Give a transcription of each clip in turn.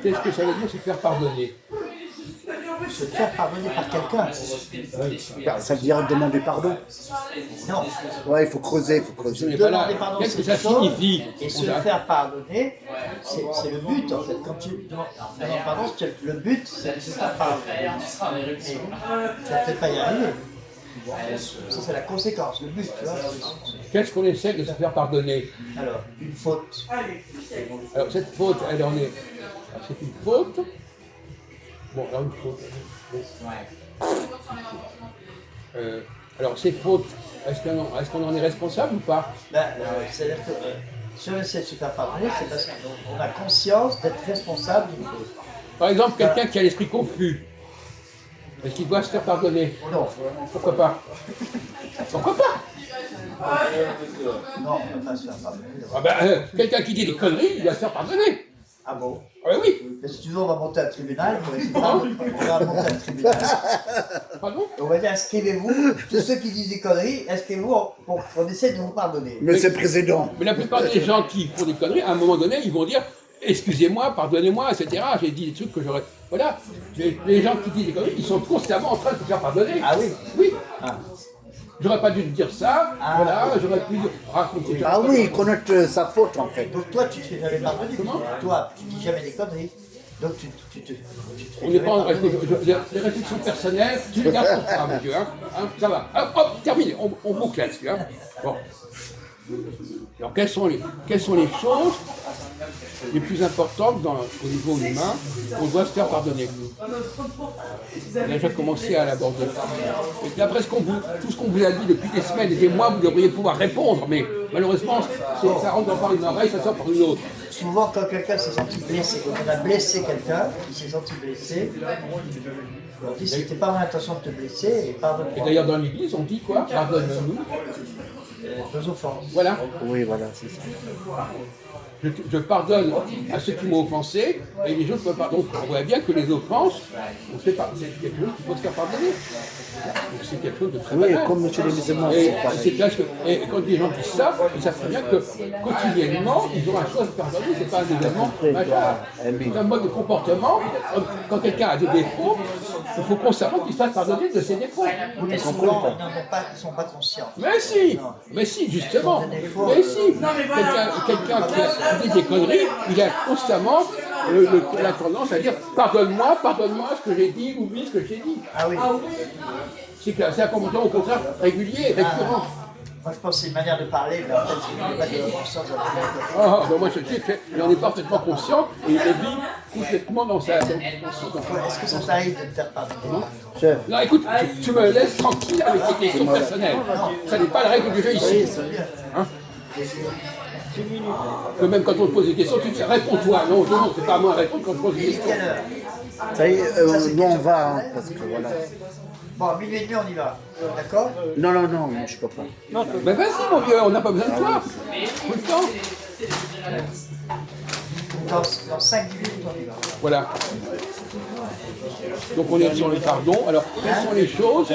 Qu'est-ce que ça veut dire se faire pardonner? Se faire pardonner par quelqu'un. Ça veut dire demander pardon. Non. Ouais, il faut creuser, Je n'ai pas là. Demander pardon, Qu'est-ce que c'est ça une chose, signifie? et se faire pardonner, c'est le but en fait. Quand tu demandes pardon, le but c'est de se faire pardonner. Et tu vas peut-être pas y arriver. Ça c'est la conséquence, le but, tu vois. Qu'est-ce qu'on essaie de se faire pardonner? Alors, une faute. Alors cette faute, elle en est. Alors, c'est une faute. Bon, alors une faute. Alors ces fautes, est-ce qu'on en est responsable ou pas? C'est-à-dire que si on essaie de se faire pardonner, c'est parce qu'on a conscience d'être responsable d'une faute. Par exemple, quelqu'un qui a l'esprit confus, est-ce qu'il doit se faire pardonner? Non. Pourquoi pas? Pourquoi pas? Non, on ne peut pas se faire pardonner. Ah ben, quelqu'un qui dit des conneries, il doit se faire pardonner. Ah bon? Ah ben oui. Mais si tu veux, on va monter un tribunal. On va monter un tribunal. Pardon? On va dire, inscrivez-vous, tous ceux qui disent des conneries, inscrivez-vous, on essaie de vous pardonner. Monsieur le Président. Mais la plupart des gens qui font des conneries, à un moment donné, ils vont dire excusez-moi, pardonnez-moi, etc. J'ai dit des trucs que j'aurais. Voilà. Les gens qui disent des conneries, ils sont constamment en train de se faire pardonner. Ah oui? Oui. Ah. J'aurais pas dû te dire ça. Voilà. J'aurais pu raconter. Ah oui, connaître sa faute en fait. Donc toi, tu te fais jamais pardonner. Comment? Toi, tu dis jamais des conneries. Donc tu te fais On n'est jamais pas en pardonner. les réflexions personnelles, tu les gardes pour toi, monsieur. Hein, ça va. Hop, terminé. On boucle là-dessus. Hein. Bon. Alors, quelles sont les choses les plus importantes au niveau humain qu'on doit se faire pardonner? On a déjà commencé à l'aborder. Et d'après tout ce qu'on vous a dit depuis des semaines et des mois, vous devriez pouvoir répondre, mais malheureusement, ça rentre par une oreille, ça sort par une autre. Souvent, quand quelqu'un s'est senti blessé, quand on a blessé quelqu'un, il s'est senti blessé, on dit c'était pas mon intention de te blesser et Et pardonne-moi. d'ailleurs, dans l'église, on dit quoi? Pardonne-nous. Nos offenses. Voilà. Oui, voilà, c'est ça. Je pardonne à ceux qui m'ont offensé et les autres me pardonnent. Donc on voit bien que les offenses, c'est quelque chose qu'il faut se faire pardonner. Donc c'est quelque chose de très Oui, banal. comme chez les musulmans, Et c'est pareil. c'est clair que, et quand les gens disent ça, ils savent très bien que quotidiennement, ils ont un choix de pardonner, c'est pas un événement majeur. C'est un mode de comportement. Quand quelqu'un a des défauts, il faut constamment qu'il se fasse pardonner de ses défauts. Mais souvent, ils ne sont pas conscients. Mais si, justement. Mais si, quelqu'un qui dit des conneries, il a constamment la tendance à dire pardonne-moi ce que j'ai dit, oublie ce que j'ai dit. Ah oui. C'est un comportement au contraire régulier, récurrent. Moi, je pense que c'est une manière de parler, mais en fait, c'est pas de conscience. Ben moi je dis qu'il en est parfaitement conscient et il le vit complètement dans sa. Est-ce que ça t'arrive de te faire pardonner? Chef, Non, écoute, tu me laisses tranquille avec tes questions personnelles. Ça n'est pas la règle du jeu ici. Hein? Que même quand on te pose des questions, tu dis réponds-toi. Non, c'est pas à moi à répondre quand je pose des questions. Quelle heure? ça y est, nous on va, hein, parce que voilà. Bon, à minuit et demi, on y va. D'accord? Non, je peux pas. Ben vas-y mon vieux, on n'a pas besoin de toi. Tout le temps. Dans 5-10 minutes, on y va. Voilà. Donc on est sur le pardon. Alors, quelles sont les choses?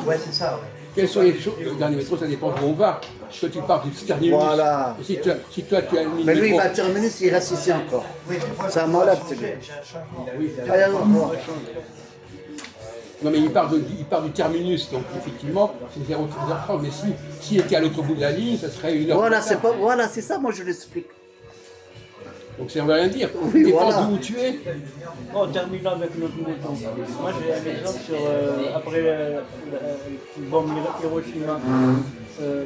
Ouais, c'est ça, ouais. Quelles sont les choses? Le dernier métro, ça dépend où on va. Si tu pars du terminus. Voilà. Si toi tu as mis Mais le lui, il métro. va terminer s'il reste ici encore. Oui, mais moi, C'est un malade, c'est j'ai lui. un changement. Allez, non. Non mais il part du terminus, donc effectivement c'est 0h30, mais s'il était à l'autre bout de la ligne, ça serait 1h. Voilà, c'est ça, moi je l'explique. Donc ça ne veut rien dire. Oui, Dépend voilà. d'où tu es. Bon, terminons avec notre mouton. Moi, j'ai un exemple sur, après la bombe Hiroshima.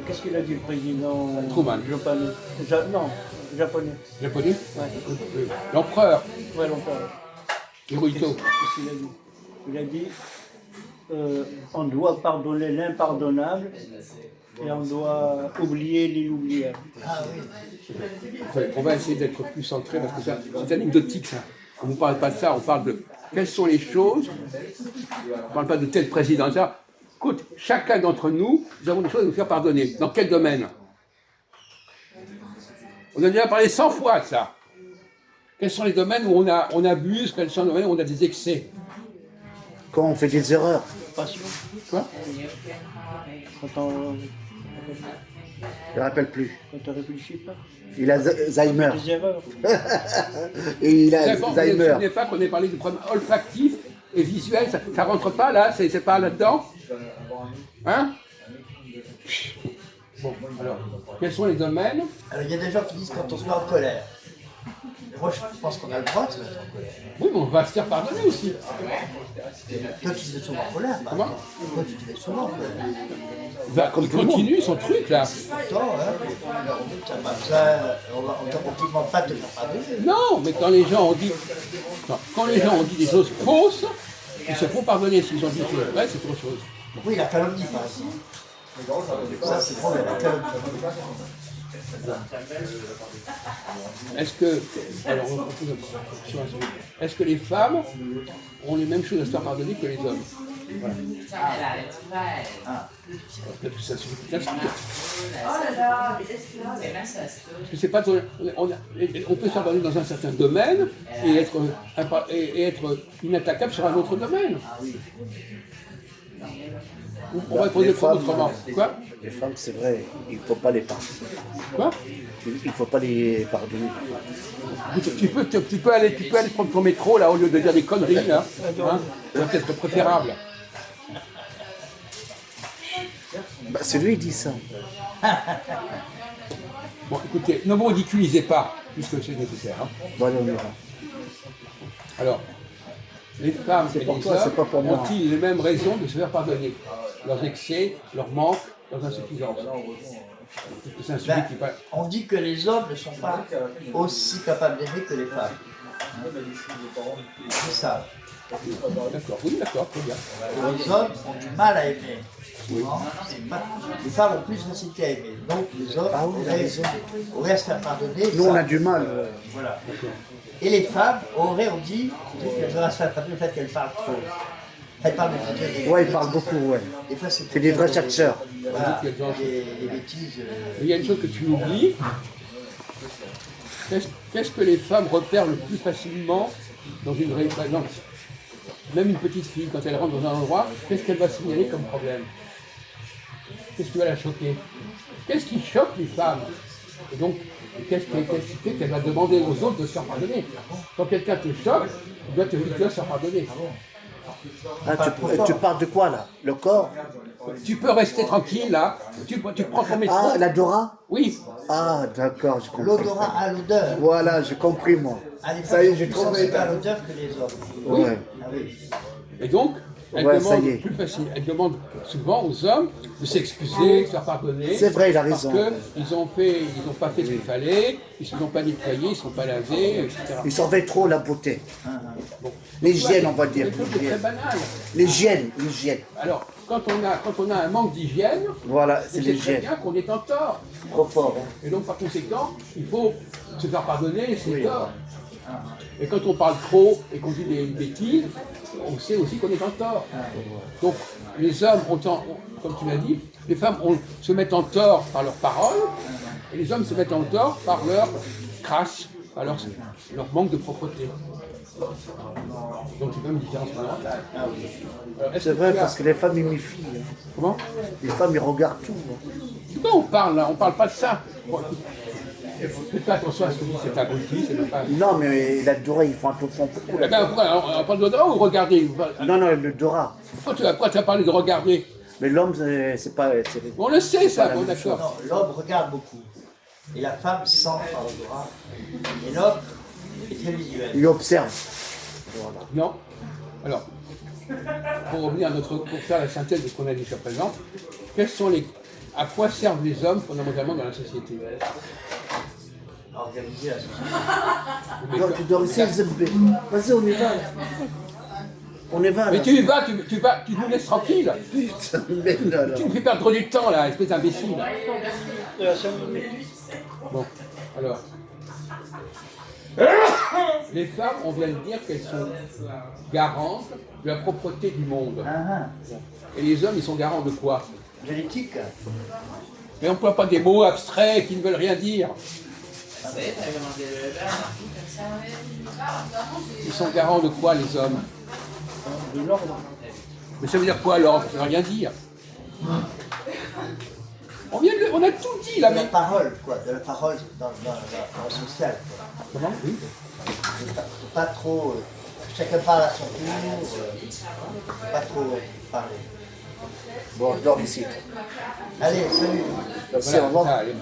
Qu'est-ce qu'il a dit le président Truman. Non, japonais. Japonais. Ouais, L'empereur, ouais l'empereur. Hirohito. Qu'est-ce qu'il a dit? Il a dit on doit pardonner l'impardonnable et on doit oublier l'inoubliable. Ah oui. On va essayer d'être plus centré parce que ça, c'est anecdotique ça. On ne parle pas de ça, on parle de quelles sont les choses. On ne parle pas de tel président. Ça. Écoute, chacun d'entre nous, nous avons des choses à nous faire pardonner. Dans quel domaine? On a déjà parlé 100 fois de ça. Quels sont les domaines où on abuse? Quels sont les domaines où on a des excès? Quand on fait des erreurs. Passion. Quoi? Quand on... Je ne rappelle plus. Quand tu réfléchis pas. Il a Alzheimer. Des erreurs. Et il a D'accord, vous ne vous Alzheimer. souvenez pas qu'on ait parlé du problème olfactif et visuel, ça ne rentre pas là, c'est pas là-dedans? Hein? Bon, alors, quels sont les domaines? Alors, il y a des gens qui disent quand on se met en colère. Moi, je pense qu'on a le droit de se mettre en colère. Oui, mais on va se faire pardonner aussi. Toi, tu te mets souvent en colère. Bah. Comment? Toi, tu te mets souvent en colère. Il continue son truc là. Attends, hein. Ça va, ça, on ne demande pas de te faire pardonner. Non, mais quand les gens ont dit, quand les gens ont dit des choses fausses, ils se font pardonner. S'ils ont dit des choses vraies, c'est autre chose. Oui, la calomnie, par exemple. Ça, c'est le problème, la calomnie. Est-ce que, alors, on pose une question à ce- est-ce que les femmes ont les mêmes choses à se faire pardonner que les hommes? Voilà. Peut-être que ça suffit de t'expliquer. Parce que c'est pas, on peut se faire pardonner dans un certain domaine et être inattaquable sur un autre domaine. On va poser le problème autrement. Quoi? Les femmes, c'est vrai, il ne faut pas les pardonner. Quoi? Il ne faut pas les pardonner. Tu peux aller prendre ton métro là au lieu de dire des conneries là. Hein, c'est peut-être préférable. Bah, c'est lui qui dit ça. Bon, écoutez, ne vous ridiculisez pas puisque c'est nécessaire. Hein. Bon, allez, on ira. Alors, les femmes et pour les toi, c'est pas pour hommes moi. ont-ils les mêmes raisons de se faire pardonner? Leurs excès, leurs manques, leurs insuffisances. C'est un sujet qui va. On dit que les hommes ne sont pas aussi capables d'aimer que les femmes. C'est ça. D'accord, oui, d'accord, très bien. Les hommes ont du mal à aimer. Souvent, les femmes ont plus de facilité à aimer. Donc les hommes auraient à se faire pardonner. Nous, ça. on a du mal. Voilà. Et les femmes auraient, on dit, qu'elles auraient à se faire pardonner le fait qu'elles parlent trop. Elles parlent beaucoup. Ouais, il parle beaucoup, ouais. Des fois, C'est des vrais chercheurs. Voilà, des bêtises. Il y a une chose que tu oublies. Qu'est-ce que les femmes repèrent le plus facilement dans une réunion? Par exemple, même une petite fille, quand elle rentre dans un endroit, qu'est-ce qu'elle va signaler comme problème? Qu'est-ce qui va la choquer? Qu'est-ce qui choque les femmes? Et donc, qu'est-ce qui fait qu'elle va demander aux autres de se faire pardonner? Quand quelqu'un te choque, tu dois se faire pardonner. Ah, tu parles de quoi, là? Le corps? Tu peux rester tranquille, là. Tu prends ton métro. Ah, l'odorat? Oui. Ah, d'accord, j'ai compris. L'odorat à l'odeur. Voilà, j'ai compris, moi. Ah, les Ça y est, femmes j'ai sont plus trouvé. sensibles à l'odeur que les hommes. Ouais. Ah oui. Et donc, elle Ouais, ça demande y est. plus facile. Elle demande souvent aux hommes de s'excuser, de se faire pardonner. C'est vrai, il a raison. Parce qu'ils n'ont pas fait ce qu'il fallait, ils ne se sont pas nettoyés, ils ne se sont pas lavés, etc. Ils surveillent trop la beauté. L'hygiène, on va dire. C'est quelque chose de très banal. L'hygiène. Alors, quand on a un manque d'hygiène, Voilà, c'est on sait très l'hygiène. bien qu'on est en tort. Trop fort. Hein. Et donc, par conséquent, il faut se faire pardonner ses torts. Et quand on parle trop et qu'on dit des bêtises, on sait aussi qu'on est en tort. Donc, les hommes comme tu l'as dit, les femmes se mettent en tort par leurs paroles, et les hommes se mettent en tort par leur crasse, par leur manque de propreté. Donc, c'est quand même une différence fondamentale. Alors, est-ce C'est que vrai, tu as- parce que les femmes, ils méfient. Hein. Comment? Les femmes, ils regardent tout. Hein. De quoi on parle là? On parle pas de ça. Bon, écoute, faites pas attention à ce que dit cet abruti, c'est pas. Non, mais l'odorat, ils font attention beaucoup. Eh ben, on parle d'odorat ou regarder? Non, l'odorat. Pourquoi tu as parlé de regarder? Mais l'homme, c'est pas... On le sait ça, la bon même d'accord. Non, l'homme regarde beaucoup. Et la femme sent par l'odorat. Et l'homme est très visuel. Il observe. Non? Alors, pour revenir pour faire la synthèse de ce qu'on a dit jusqu'à présent, à quoi servent les hommes fondamentalement dans la société? Organiser la société. Mais Donc, tu dois rester zébé. Vas-y, on y va. Là. On y va, là. mais tu nous laisses tranquille. Putain, mais là, là. Tu nous fais perdre du temps là, espèce d'imbécile. Bon, alors. Les femmes, on vient de dire qu'elles sont garantes de la propreté du monde. Et les hommes, ils sont garants de quoi? De l'éthique. Mais on n'emploie pas des mots abstraits qui ne veulent rien dire. Ils sont garants de quoi, les hommes? De l'ordre. Mais ça veut dire quoi, l'ordre? Ça ne veut rien dire. On a tout dit là, De la mais. parole, quoi, de la parole dans le social, quoi. Comment? Oui. Faut pas trop... chacun parle à son tour, faut pas trop parler. Bon, je dors ici. Allez, salut. Merci, au revoir. Ça, allez.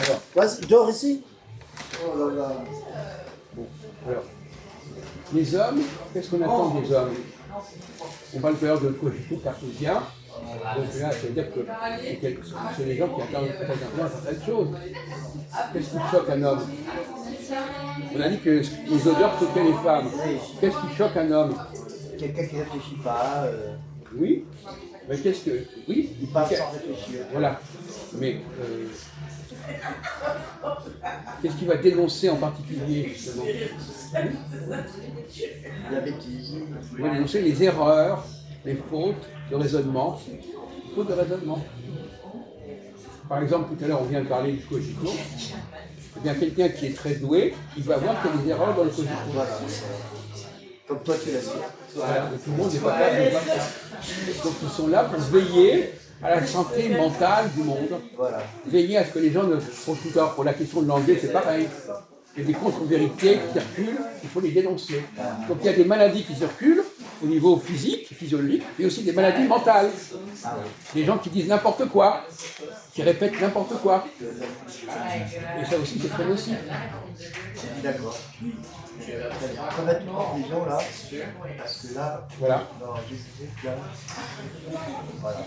Alors, Vas-y, dors ici. Oh là là. alors, les hommes, qu'est-ce qu'on attend des hommes? On parle tout à l'heure de cogito cartésien. Donc là, ça veut dire que c'est les gens qui attendent certaines choses. Qu'est-ce qui choque un homme? On a dit que les odeurs choquaient les femmes. Qu'est-ce qui choque un homme? Quelqu'un qui ne réfléchit pas, Oui. Mais qu'est-ce que. Oui. il parle sans réfléchir. Voilà. Mais qu'est-ce qu'il va dénoncer en particulier, justement? La bêtise. Il va dénoncer les erreurs, les fautes de raisonnement. Fautes de raisonnement. Par exemple, tout à l'heure, on vient de parler du cogito. Eh bien, quelqu'un qui est très doué, il va voir qu'il y a des erreurs dans le cogito. Voilà. Comme toi tu l'as dit. Voilà, tout le monde n'est pas capable de voir ça. Donc, ils sont là pour veiller à la santé mentale du monde. Voilà. Veiller à ce que les gens ne... Pour la question de l'anglais, c'est pareil. Il y a des contre-vérités qui circulent, il faut les dénoncer. Donc il y a des maladies qui circulent au niveau physique, physiologique, mais aussi des maladies mentales. Des gens qui disent n'importe quoi, qui répètent n'importe quoi. Et ça aussi, c'est très nocif. D'accord. On va mettre une conclusion là, parce que là, Voilà. non, je sais, là, voilà.